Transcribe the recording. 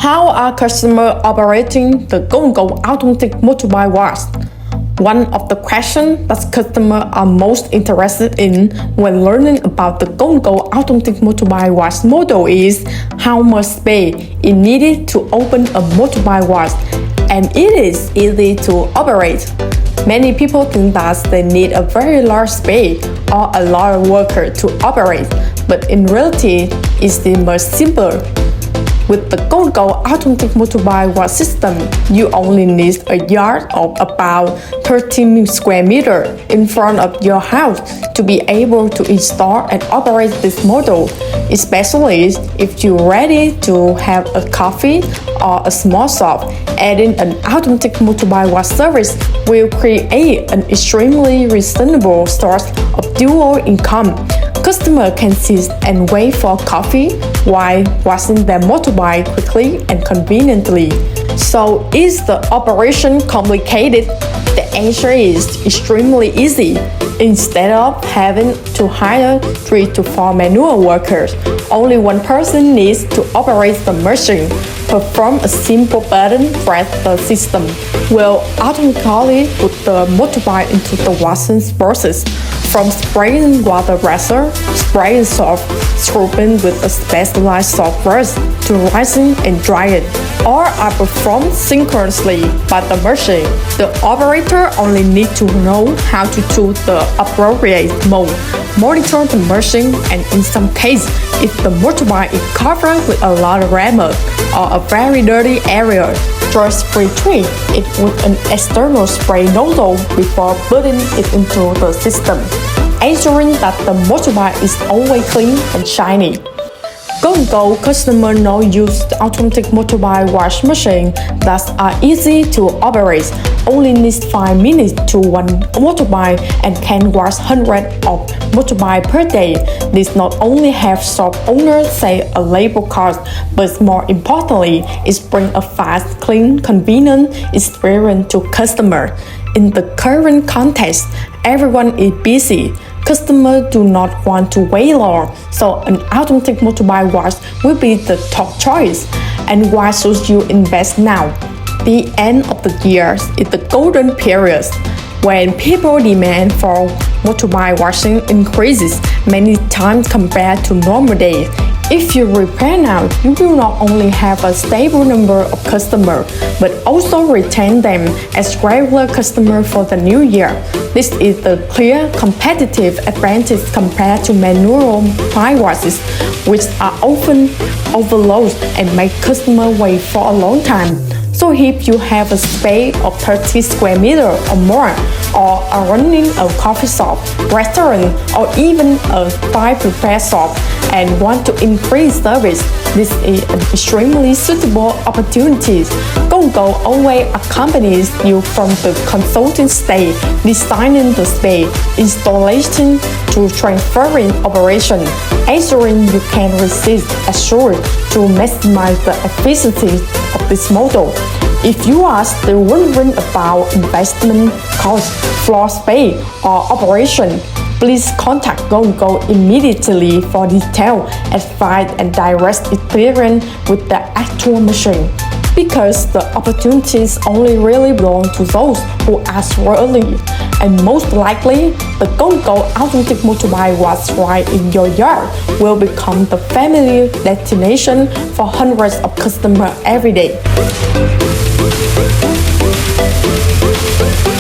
How are customers operating the GO&GO Automatic Motorbike Wash? One of the questions that customers are most interested in when learning about the GO&GO Automatic Motorbike Wash model is how much space is needed to open a motorbike wash, and it is easy to operate. Many people think that they need a very large space or a lot of workers to operate, but in reality, it's much simpler. With the GO&GO Automatic Motorbike Wash system, you only need a yard of about 13 square meters in front of your house to be able to install and operate this model, especially if you're ready to have a coffee or a small shop. Adding an automatic motorbike wash service will create an extremely reasonable source of dual income. Customers can sit and wait for coffee while washing their motorbike quickly and conveniently. So, is the operation complicated? The answer is extremely easy. Instead of having to hire 3 to 4 manual workers, only one person needs to operate the machine. Perform a simple button press. The system will automatically put the motorbike into the washing process, from spraying water razor, spraying soap, scrubbing with a specialized soap brush, to rinsing and drying. All are performed synchronously by the machine. The operator only needs to know how to choose the appropriate mode, monitor the machine, and in some cases, if the motorbike is covered with a lot of remote or a very dirty area, just pre-treat it with an external spray nozzle before putting it into the system, ensuring that the motorbike is always clean and shiny. GO&GO customers now use the automatic motorbike wash machine that are easy to operate, only needs 5 minutes to one motorbike, and can wash hundreds of motorbikes per day. This not only have shop owners save a labor cost, but more importantly, it brings a fast, clean, convenient experience to customers. In the current context, everyone is busy. Customers do not want to wait long, so an automatic motorbike wash will be the top choice. And why should you invest now? The end of the year is the golden period, when people demand for motorbike washing increases many times compared to normal days. If you repair now, you will not only have a stable number of customers, but also retain them as regular customers for the new year. This is the clear competitive advantage compared to manual bike washes, which are often overloaded and make customers wait for a long time. So if you have a space of 30 square meters or more, or are running a coffee shop, restaurant, or even a bike repair shop, and want to increase service, this is an extremely suitable opportunity. GO&GO always accompanies you from the consulting stage, designing the space, installation to transferring operation, ensuring you can resist assured to maximize the efficiency of this model. If you are still wondering about investment cost, floor space, or operation, please contact GO&GO immediately for detailed advice and direct experience with the actual machine. Because the opportunities only really belong to those who ask early, and most likely, the GO&GO Automatic Motorbike Wash right in your yard will become the family destination for hundreds of customers every day.